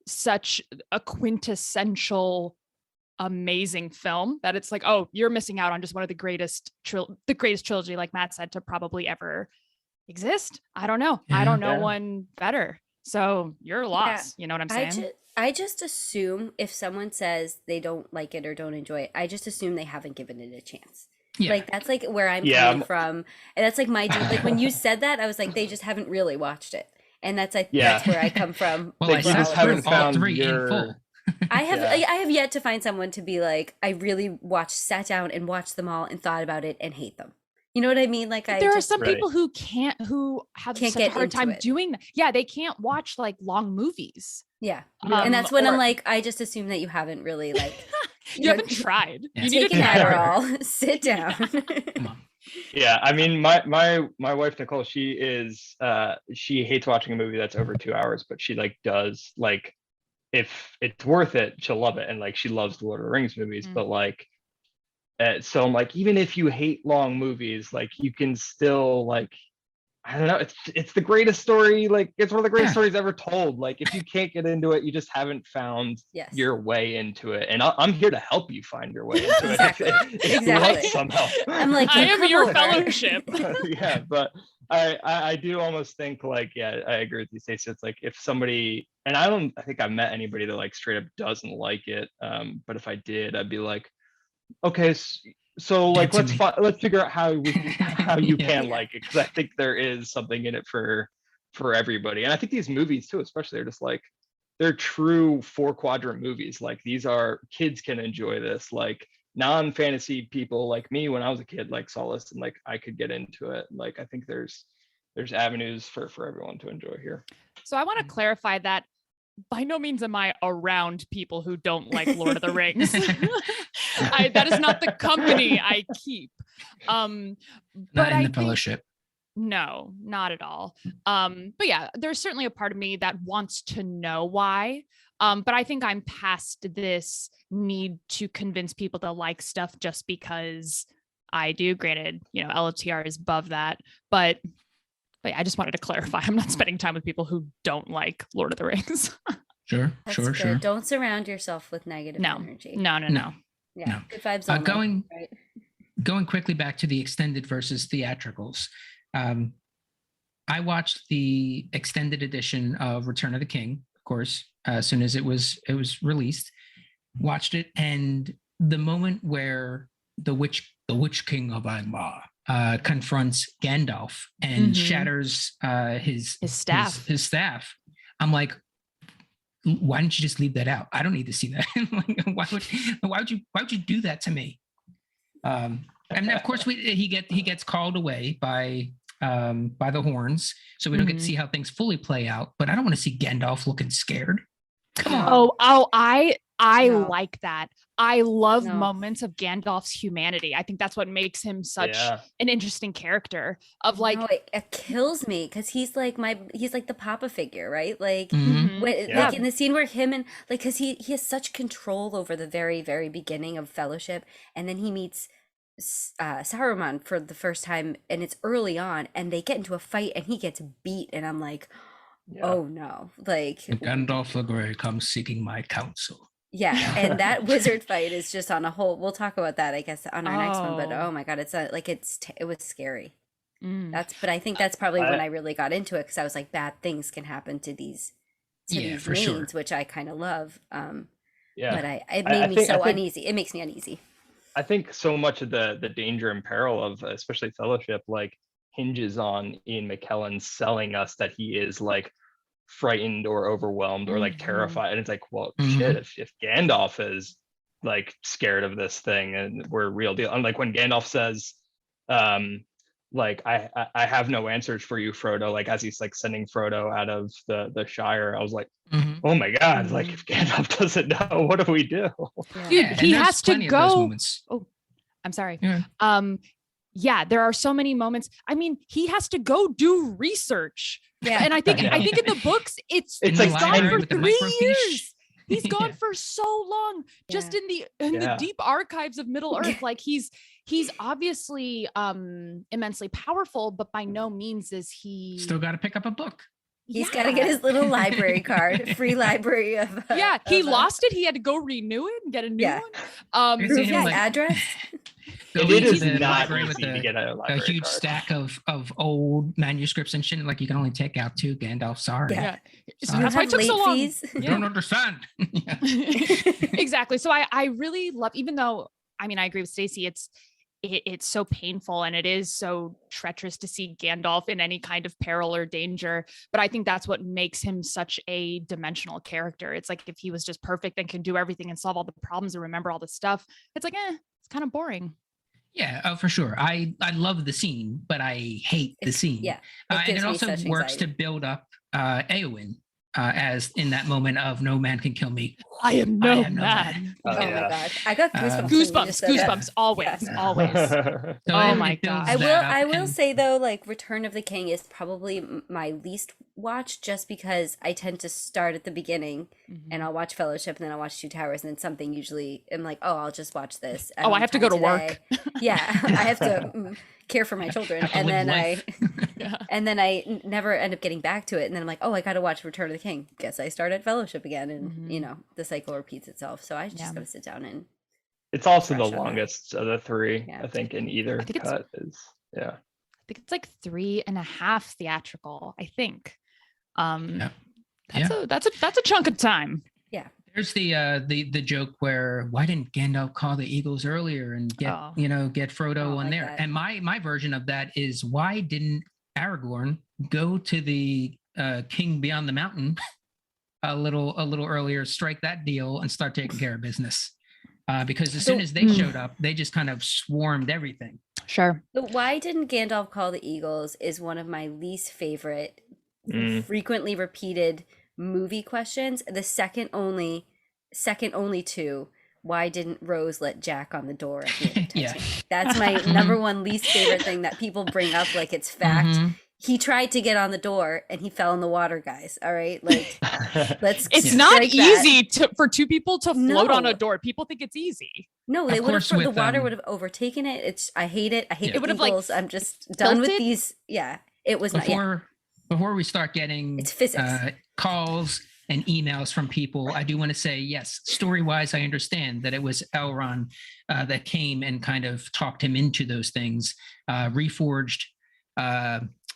such a quintessential amazing film that it's like, oh, you're missing out on just one of the greatest trilogy, like Matt said, to probably ever exist. I don't know. I don't know Yeah. one better. So you're lost. You know what I'm saying? I just assume if someone says they don't like it or don't enjoy it, I just assume they haven't given it a chance. Yeah. Like that's like where I'm Yeah, coming from, and that's like my like when you said that, I was like, they just haven't really watched it, and that's Yeah. that's where I come from. Well, Like, I you sat just through haven't all found 3 your- in full. I have Yeah. I have yet to find someone to be like, I really sat down and watched them all and thought about it and hate them. You know what I mean? Like There are some Right. people who have Can't such a get hard into time it. doing that. Yeah, they can't watch like long movies. yeah, Yeah. and that's when I'm or- like, I just assume that you haven't really like You haven't tried. Yeah. You need take to an try. Adderall, sit down. Come on. Yeah, I mean, my wife Nicole, she hates watching a movie that's over 2 hours, but she like does like, if it's worth it, she'll love it, and like she loves the Lord of the Rings movies. Mm. But like, so I'm like, even if you hate long movies, like you can still like, I don't know, it's the greatest story, like it's one of the greatest Yeah. stories ever told. Like if you can't get into it, you just haven't found Yes. your way into it, and I'm here to help you find your way into it Exactly. if you want Exactly. somehow. I'm like, I you am come your over. fellowship. Yeah, but I do almost think like, yeah, I agree with you, Stacey. It's like if somebody, and I think I've met anybody that like straight up doesn't like it. But if I did, I'd be like, okay, so like Get to me. let's figure out how you Yeah. can like it, because I think there is something in it for everybody. And I think these movies too, especially, they're just like, they're true 4-quadrant movies. Like these are, kids can enjoy this. Like non-fantasy people like me when I was a kid like saw this and like I could get into it. Like I think there's avenues for everyone to enjoy here. So I want to clarify that by no means am I around people who don't like Lord of the Rings. That is not the company I keep. Not But in I the think, fellowship. no, not at all. But yeah, there's certainly a part of me that wants to know why. But I think I'm past this need to convince people to like stuff just because I do. Granted, LFTR is above that, but yeah, I just wanted to clarify. I'm not spending time with people who don't like Lord of the Rings. Sure, That's sure, good. sure. Don't surround yourself with negative No, energy. no. Yeah, no. good vibes only. Right? Going quickly back to the extended versus theatricals. I watched the extended edition of Return of the King, of course, as soon as it was released. Watched it, and the moment where the Witch King of Angmar confronts Gandalf and shatters his staff. His staff. I'm like, why didn't you just leave that out? I don't need to see that. Like, why would you do that to me? And of course he gets called away by the horns, so we don't get to see how things fully play out. But I don't want to see Gandalf looking scared. Come on. I No. like that. I love No. moments of Gandalf's humanity. I think that's what makes him such an interesting character. Of like, no, it kills me because he's like the Papa figure, right? Like, Mhm. like in the scene where him and like, because he has such control over the very, very beginning of Fellowship, and then he meets Saruman for the first time, and it's early on, and they get into a fight, and he gets beat, and I'm like, oh no, like Gandalf the Grey comes seeking my counsel. yeah, and that wizard fight is just on a whole. We'll talk about that, I guess, on our next one. But oh my god, it's it was scary. But I think that's probably when I really got into it because I was like, bad things can happen to these for mains, sure. which I kind of love. But it I made me so think- uneasy. It makes me uneasy. I think so much of the danger and peril of especially Fellowship like hinges on Ian McKellen selling us that he is like frightened or overwhelmed or like terrified, and it's like, well, shit, if Gandalf is like scared of this thing and we're a real deal. Unlike when Gandalf says like I have no answers for you, Frodo, like as he's like sending Frodo out of the Shire, I was like, oh my god, like if Gandalf doesn't know, what do we do? Dude, he has to go. Oh, I'm sorry. Yeah. There are so many moments. I mean, he has to go do research. Yeah, and I think in the books, it's like gone for with the 3 microfiche. years. He's gone for so long, just in the deep archives of Middle Earth. Like he's obviously immensely powerful, but by no means is he. Still got to pick up a book. He's got to get his little library card, free library of. He lost it. He had to go renew it and get a new one. Proof of address. It is the not library easy with to get a a library huge card. stack of old manuscripts and shit. Like you can only take out 2. Gandalf, sorry. Yeah. Sorry. That's why it took so long. Fees. Don't understand. Exactly. So I really love, even though, I mean, I agree with Stacey, it's so painful and it is so treacherous to see Gandalf in any kind of peril or danger. But I think that's what makes him such a dimensional character. It's like if he was just perfect and can do everything and solve all the problems and remember all the stuff, it's like, it's kind of boring. Yeah, for sure. I love the scene, but I hate the scene. Yeah, and it also works to build up Eowyn as in that moment of no man can kill me. I am no man. Oh my god, I got goosebumps. Goosebumps, always. So Oh it my builds god. I will and- say though, like Return of the King is probably my least watched, just because I tend to start at the beginning and I'll watch Fellowship and then I'll watch Two Towers, and then something usually I'm like, oh, I'll just watch this. I have to go to work. Yeah, I have to care for my children, Have to and live then life. and then I never end up getting back to it, and then I'm like, oh, I got to watch Return of the King. Guess I start at Fellowship again, and you know the cycle repeats itself. So I just gotta sit down and. It's also the Fresh on that. longest of the 3, Yeah. I think, in either I think it's- cut is I think it's like 3.5 theatrical, I think. That's a chunk of time. There's the joke where why didn't Gandalf call the Eagles earlier and get get Frodo on like there? that. And my version of that is why didn't Aragorn go to the King Beyond the Mountain a little earlier, strike that deal, and start taking care of business? Because as soon as they showed up, they just kind of swarmed everything. Sure. But why didn't Gandalf call the Eagles is one of my least favorite, frequently repeated movie questions. The second only to why didn't Rose let Jack on the door at the end of Yeah. Titanic? That's my number one least favorite thing that people bring up like it's fact. Mhm. He tried to get on the door and he fell in the water, guys. All right, like It's Yeah. not strike that. easy for two people to float on No. a door. People think it's easy. No, Of they would have. course The with, water would have overtaken it. I hate it. I hate Yeah. the It would have, like, Eagles. I'm just done with tilted? these. Yeah, it was not. Yeah, Before we start getting it's physics. calls and emails from people, I do want to say, yes, story-wise, I understand that it was Elrond that came and kind of talked him into those things, reforged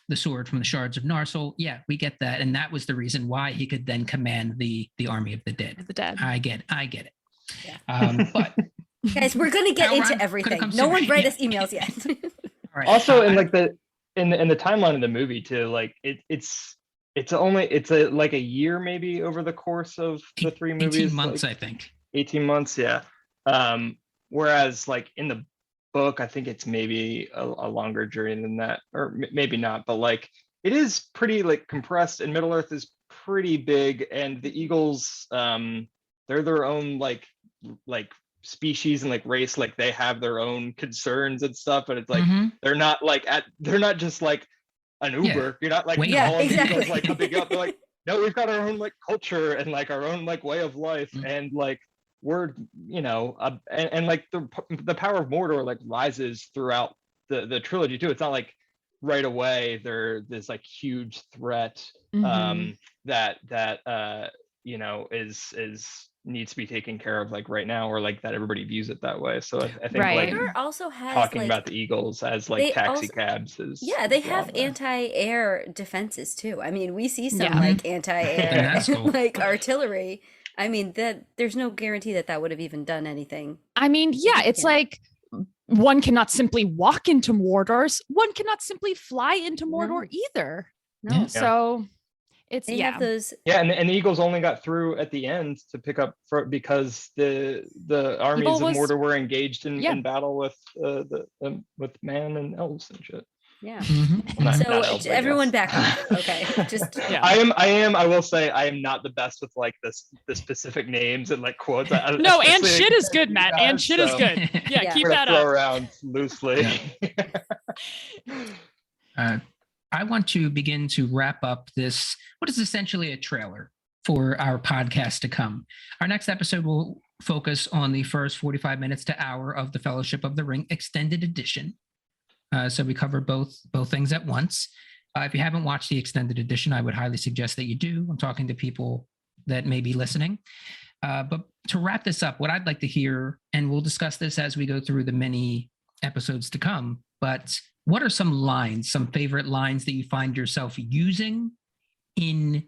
the sword from the shards of Narsil. Yeah, we get that. And that was the reason why he could then command the army of the dead. The dead. I get it. Yeah. But Guys, we're gonna get Elrond into could've everything. come No one sooner. write Yeah. us emails yet. all right. Also, in I- like in the timeline of the movie too, like it's like a year maybe over the course of the three movies. 18 months, like, I think. 18 months, yeah. Whereas like in the book, I think it's maybe a longer journey than that, or maybe not, but like it is pretty like compressed, and Middle Earth is pretty big, and the Eagles, they're their own like species and like race, like they have their own concerns and stuff, but it's like Mhm. they're not just like an Yeah. Uber. You're not like Wait. Yeah, calling exactly. Eagles like coming up. They're like, no, we've got our own like culture and like our own like way of life, Mm. and like we're and like the power of Mordor like rises throughout the trilogy too. It's not like right away they're this like huge threat Mhm. that is needs to be taken care of like right now, or like that everybody views it that way. So I think Right. like Mordor also has talking like about the Eagles as like they taxi also- cabs is yeah, they is have wrong there. anti-air defenses too. I mean, we see some Yeah. like And anti-air that's cool. like artillery. I mean, that there's no guarantee that would have even done anything. I mean, yeah, it's Yeah. like one cannot simply walk into Mordor. One cannot simply fly into Mordor either. No, Yeah. So it's they have those. Yeah, and the Eagles only got through at the end to pick up because the armies People of was- Mordor were engaged in, Yeah. in battle with with man and elves and shit. Yeah. Mhm. Well, not- So not elves, I everyone guess. back off. Okay, just Yeah. I will say I am not the best with like the specific names and like quotes. No, and especially shit is against good, you Matt. guys, And shit is so good. Yeah, Yeah. keep We're that gonna throw up. around loosely. I want to begin to wrap up this, what is essentially a trailer for our podcast to come. Our next episode will focus on the first 45 minutes to hour of the Fellowship of the Ring extended edition. So we cover both things at once. If you haven't watched the extended edition, I would highly suggest that you do. I'm talking to people that may be listening. But to wrap this up, what I'd like to hear, and we'll discuss this as we go through the many episodes to come, but what are some lines, some favorite lines that you find yourself using in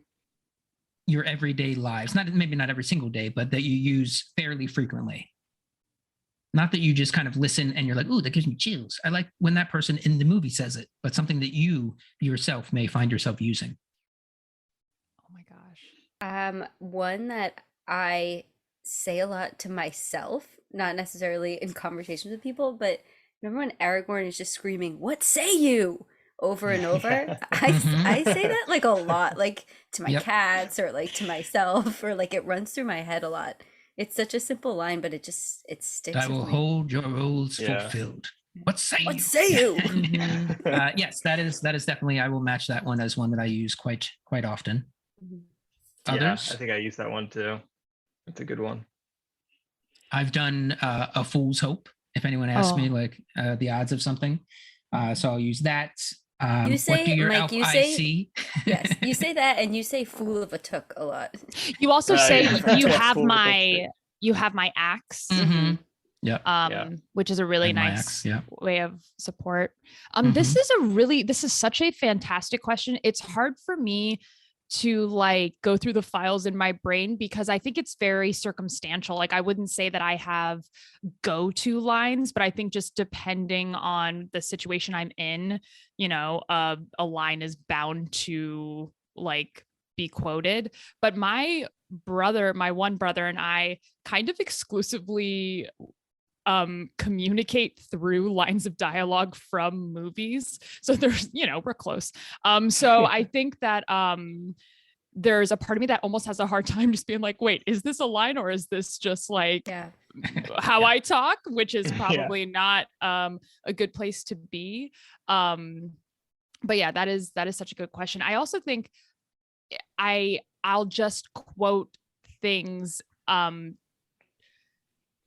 your everyday lives? Maybe not every single day, but that you use fairly frequently. Not that you just kind of listen and you're like, ooh, that gives me chills. I like when that person in the movie says it, but something that you yourself may find yourself using. Oh my gosh. One that I say a lot to myself, not necessarily in conversations with people, but remember when Aragorn is just screaming, "What say you?" over and over? I say that like a lot, like to my Yep. cats or like to myself, or like it runs through my head a lot. It's such a simple line, but it sticks. I will with me. hold your roles Yeah. fulfilled. What say you? What say you? Mhm. Yes, that is definitely, I will match that one as one that I use quite often. Mhm. Yeah, Others? I think I used that one too. It's a good one. I've done a fool's hope. If anyone asks me Oh. like the odds of something, so I'll use that. You What say, do your Mike, elf you eyes say- see? Yes, you say that, and you say "fool of a took" a lot. You also say yeah. you Yeah, have cool, that's my axe, Mhm. Yep. Yeah. which is a really And my nice axe, yeah. way of support. This is such a fantastic question. It's hard for me to like go through the files in my brain because I think it's very circumstantial. Like I wouldn't say that I have go-to lines, but I think just depending on the situation I'm in, a line is bound to like be quoted. But my one brother and I kind of exclusively communicate through lines of dialogue from movies. So there's, we're close. So I think that there's a part of me that almost has a hard time just being like, wait, is this a line or is this just like how I talk, which is probably not a good place to be. But yeah, that is such a good question. I also think I'll just quote things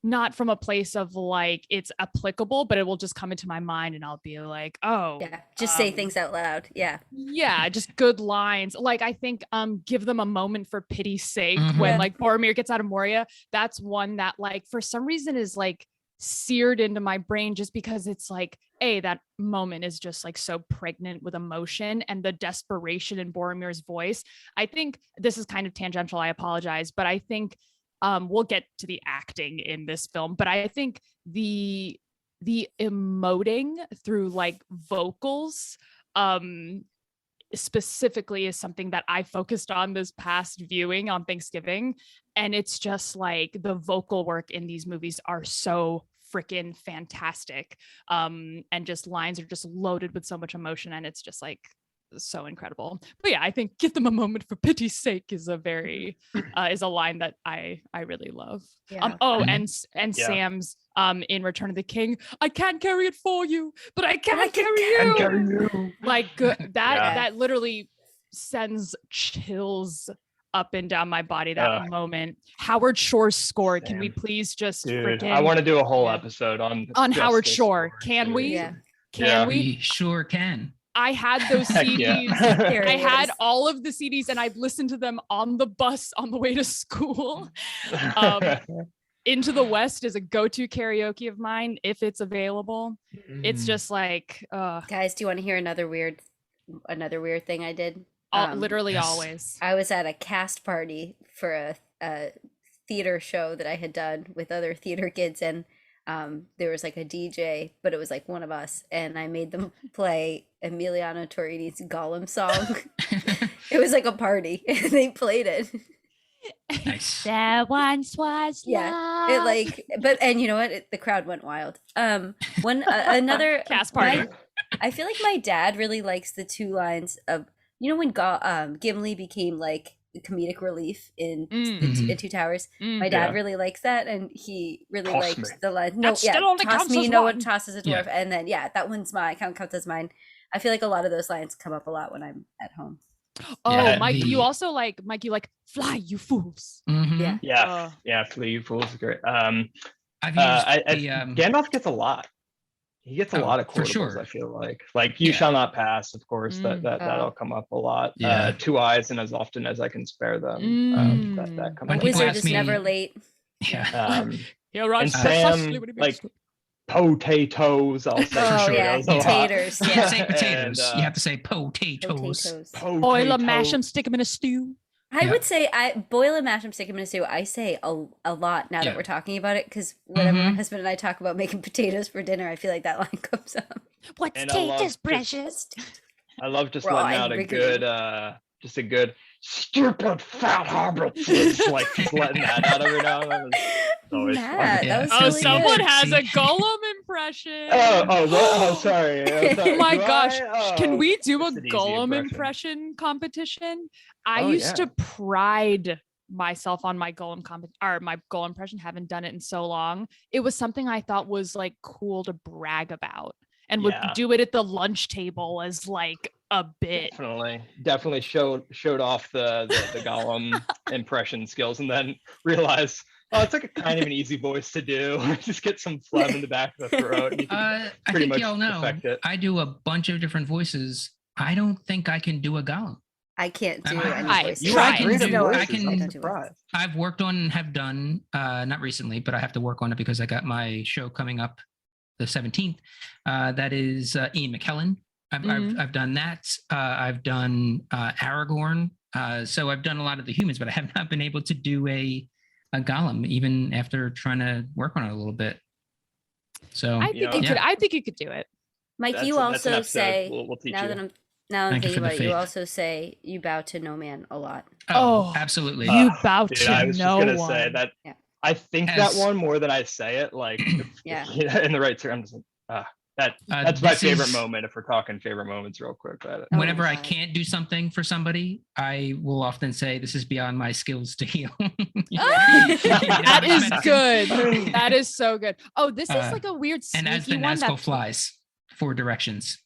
not from a place of like it's applicable, but it will just come into my mind and I'll be like, oh yeah, just say things out loud. Yeah, just good lines. Like I think give them a moment for pity's sake when like Boromir gets out of Moria. That's one that like for some reason is like seared into my brain just because it's like that moment is just like so pregnant with emotion and the desperation in Boromir's voice. I think this is kind of tangential, I apologize, but I think we'll get to the acting in this film, but I think the emoting through like vocals specifically is something that I focused on this past viewing on Thanksgiving. And it's just like the vocal work in these movies are so freaking fantastic. And just lines are just loaded with so much emotion and it's just like so incredible. But yeah, I think give them a moment for pity's sake is a very is a line that I really love. And Sam's in Return of the King, I can't carry it for you, but I can carry you. Like that literally sends chills up and down my body that moment. Howard Shore's score, can we please just freaking I want to do a whole episode on Howard Shore. Can we? Can we? We sure can. I had those CDs. I had all of the CDs and I'd listened to them on the bus on the way to school. Into the West is a go-to karaoke of mine if it's available. It's just like guys, do you want to hear another weird thing I did? Literally always. I was at a cast party for a theater show that I had done with other theater kids, and there was like a DJ, but it was like one of us, and I made them play Emiliano Torini's Gollum song. It was like a party, and they played it. Nice. There once was love. It like, and you know what? The crowd went wild. Another cast party. I feel like my dad really likes the two lines of, you know, when Gimli became like the comedic relief in Two Towers. My dad really likes that, and he really likes the line. No, toss me, no one tosses a dwarf, and then that one's mine. Counts as mine. I feel like a lot of those lines come up a lot when I'm at home. Mike, you also like fly, you fools. Fly, you fools is great. I've used Gandalf gets a lot. He gets a lot of quotables, for sure. I feel like you shall not pass, of course, that'll come up a lot. Two eyes, and as often as I can spare them. That comes up. Wizard is never late. And Sam, like potatoes, I'll say. Potatoes. You can't say potatoes. You have to say potatoes. Boil them, mash them, stick them in a stew. I would say I boil and mash them, stick them in a stew. I say a lot now that we're talking about it, because whenever my husband and I talk about making potatoes for dinner, I feel like that line comes up. What's potatoes, precious? I love just letting out a good stupid fat hobbits, like just letting that out every now and then. That was really someone good. has a Gollum impression. Sorry. Oh my gosh. Can we do a Gollum impression competition? I used to pride myself on my Gollum my Gollum impression. Haven't done it in so long. It was something I thought was like cool to brag about, and would do it at the lunch table as like a bit. Definitely showed off the Gollum impression skills, and then realized, it's like a kind of an easy voice to do. Just get some phlegm in the back of the throat. And you can I think y'all know I do a bunch of different voices. I don't think I can do a Gollum. I can't do any voices. I've worked on and have done, not recently, but I have to work on it because I got my show coming up the 17th. That is Ian McKellen. I've done that. I've done Aragorn. So I've done a lot of the humans, but I have not been able to do a Gollum, even after trying to work on it a little bit. So I think you could do it. Mike, you also say, we'll teach now you. that I'm thinking about it, you also say you bow to no man a lot. Oh, absolutely. You bow to no one. I was just gonna say that. I think that one more than I say it, like in the right terms. That's my this favorite is- moment if we're talking favorite moments real quick. Whenever I God. can't do something for somebody, I will often say, "This is beyond my skills to heal." That is Medicine. good. That is so good. Oh, this is Uh, like a weird And as the sneaky one. Nazco That's flies, 4 directions.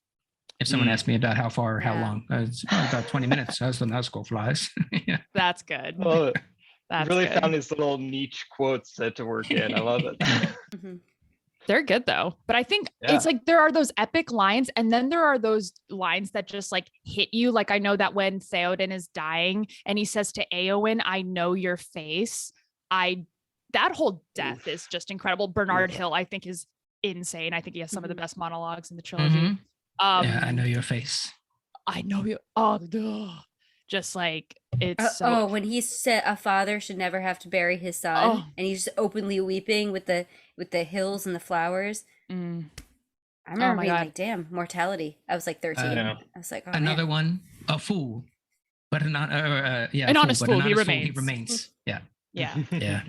If someone asks me about how far or how Yeah. long, it's about 20 minutes as the Nazco flies. Yeah. that's good. Oh, you That's really good. found these little niche quotes to work in. I love it. Mhm. They're good though. But I think Yeah. it's like there are those epic lines, and then there are those lines that just like hit you. Like I know that when Theoden is dying and he says to Eowyn, "I know your face." That whole death is just incredible. Bernard Hill, I think, is insane. I think he has some of the best monologues in the trilogy. Mhm. Um, Yeah, I know your face. I know you. Oh, duh. Just like it's so. Oh, when he said a father should never have to bury his son, Oh. and he's just openly weeping with the hills and the flowers. Mm. I remember my being God. like, "Damn, mortality." I was like 13. Yeah. I was like, oh, Another man. one, a fool, but an An honest but fool, an he honest remains. remains. Yeah, Yeah. yeah,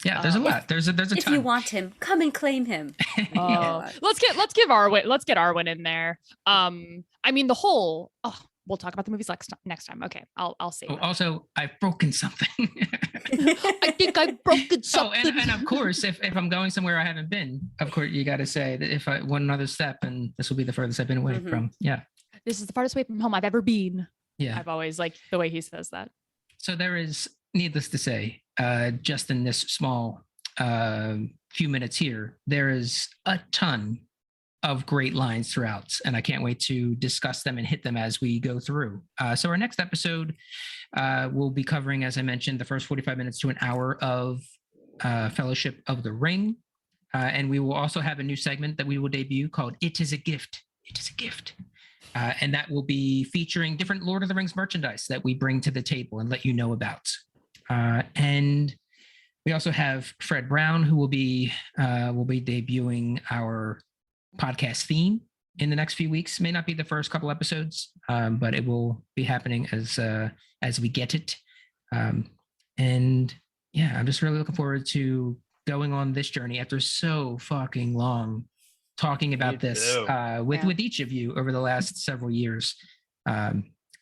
yeah. There's a Um, lot. There's a If ton. you want him, come and claim him. Oh, let's get Arwen in there. I mean the whole. Oh, we'll talk about the movies next time. Okay, I'll save. Oh, that. also, I've broken something. I think I've broken Oh, something. and of course, if I'm going somewhere I haven't been, of course, you got to say that if I one another step, and this will be the furthest I've been away Mhm. from. Yeah, This is the farthest away from home I've ever been. yeah. I've always liked the way he says that. So there is, needless to say, just in this small few minutes here, there is a ton of great lines throughout, and I can't wait to discuss them and hit them as we go through. So our next episode will be covering, as I mentioned, the first 45 minutes to an hour of Fellowship of the Ring. And we will also have a new segment that we will debut called It Is a Gift. It is a Gift. And that will be featuring different Lord of the Rings merchandise that we bring to the table and let you know about. And we also have Fred Brown, who will be debuting our podcast theme in the next few weeks. May not be the first couple episodes, but it will be happening as we get it. And yeah, I'm just really looking forward to going on this journey after so fucking long talking about Me this too. with each of you over the last several years.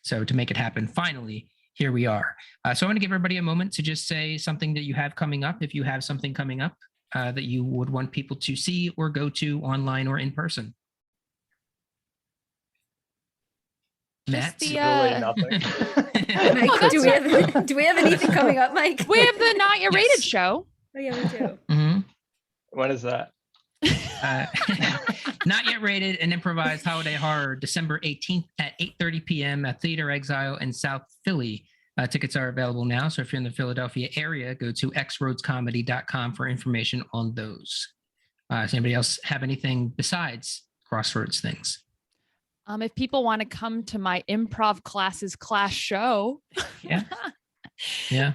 So to make it happen, finally, here we are. So I want to give everybody a moment to just say something that you have coming up, if you have something coming up that you would want people to see or go to online or in person. Matt? the, Literally nothing. Mike, Oh, do we have anything coming up, Mike? We have the Not Yet Rated Yes. show. Oh yeah, we do. Mhm. When is that? Not Yet Rated, an improvised holiday horror, December 18th at 8:30 p.m. at Theater Exile in South Philly. Tickets are available now. So if you're in the Philadelphia area, go to xroadscomedy.com for information on those. Does anybody else have anything besides Crossroads things? If people want to come to my improv classes class show, Yeah. Yeah.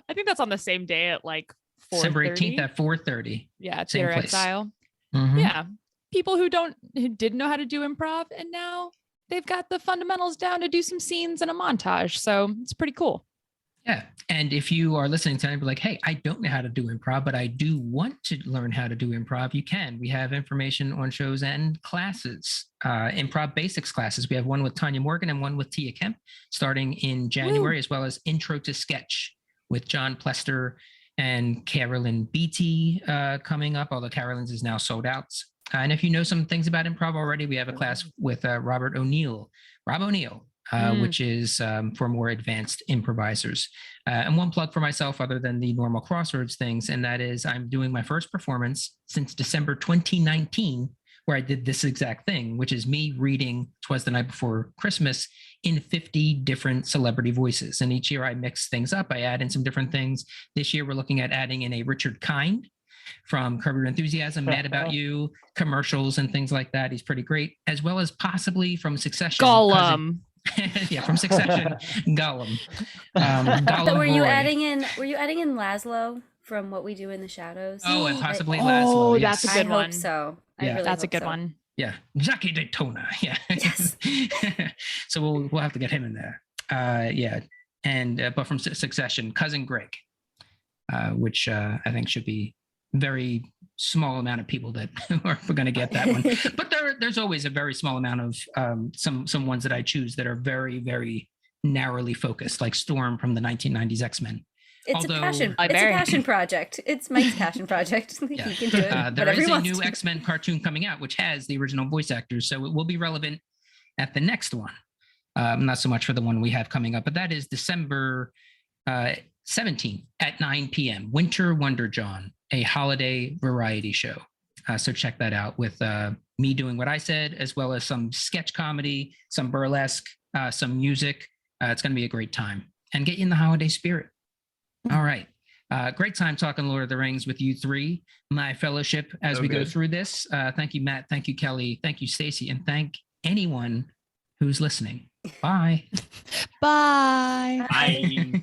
I think that's on the same day at like 4:30. December 18th at 4:30. Yeah, same Theater place. Exile. Mhm. Yeah, people who didn't know how to do improv, and now they've got the fundamentals down to do some scenes and a montage. So it's pretty cool. Yeah. And if you are listening to it and be like, hey, I don't know how to do improv, but I do want to learn how to do improv, you can. We have information on shows and classes, improv basics classes. We have one with Tanya Morgan and one with Tia Kemp starting in January, as well as Intro to Sketch with John Plester and Carolyn Beatty coming up, although Carolyn's is now sold out. And if you know some things about improv already, we have a class with Rob O'Neill, which is for more advanced improvisers. And one plug for myself, other than the normal Crossroads things, and that is I'm doing my first performance since December 2019, where I did this exact thing, which is me reading 'Twas the Night Before Christmas in 50 different celebrity voices. And each year I mix things up. I add in some different things. This year we're looking at adding in a Richard Kind from Curb Your Enthusiasm, Mad About You, commercials and things like that. He's pretty great, as well as possibly from Succession. Gollum. Yeah, from Succession, Gollum. Gollum So were you Roy. adding in Laszlo from What We Do in the Shadows? Oh, and possibly Oh, Laszlo. that's Yes. a good I one. hope so. I Yeah. really That's a hope good so. one. Yeah, Jackie Daytona. Yeah. Yes. So we'll have to get him in there. Yeah, and but from Succession, Cousin Greg, which I think should be very small amount of people that are going to get that one. But there's always a very small amount of some ones that I choose that are very, very narrowly focused, like Storm from the 1990s X-Men. It's a passion project. It's Mike's passion project. Yeah. He can do it. There is a new X-Men cartoon coming out, which has the original voice actors, so it will be relevant at the next one. Not so much for the one we have coming up, but that is December 17th at 9 p.m. Winter Wonder John, a holiday variety show. So check that out with me doing what I said, as well as some sketch comedy, some burlesque, some music. It's going to be a great time and get you in the holiday spirit. All right. Great time talking Lord of the Rings with you three, my fellowship, as we go through this. Thank you, Matt. Thank you, Kelly. Thank you, Stacy. And thank anyone who's listening. Bye. Bye. Bye.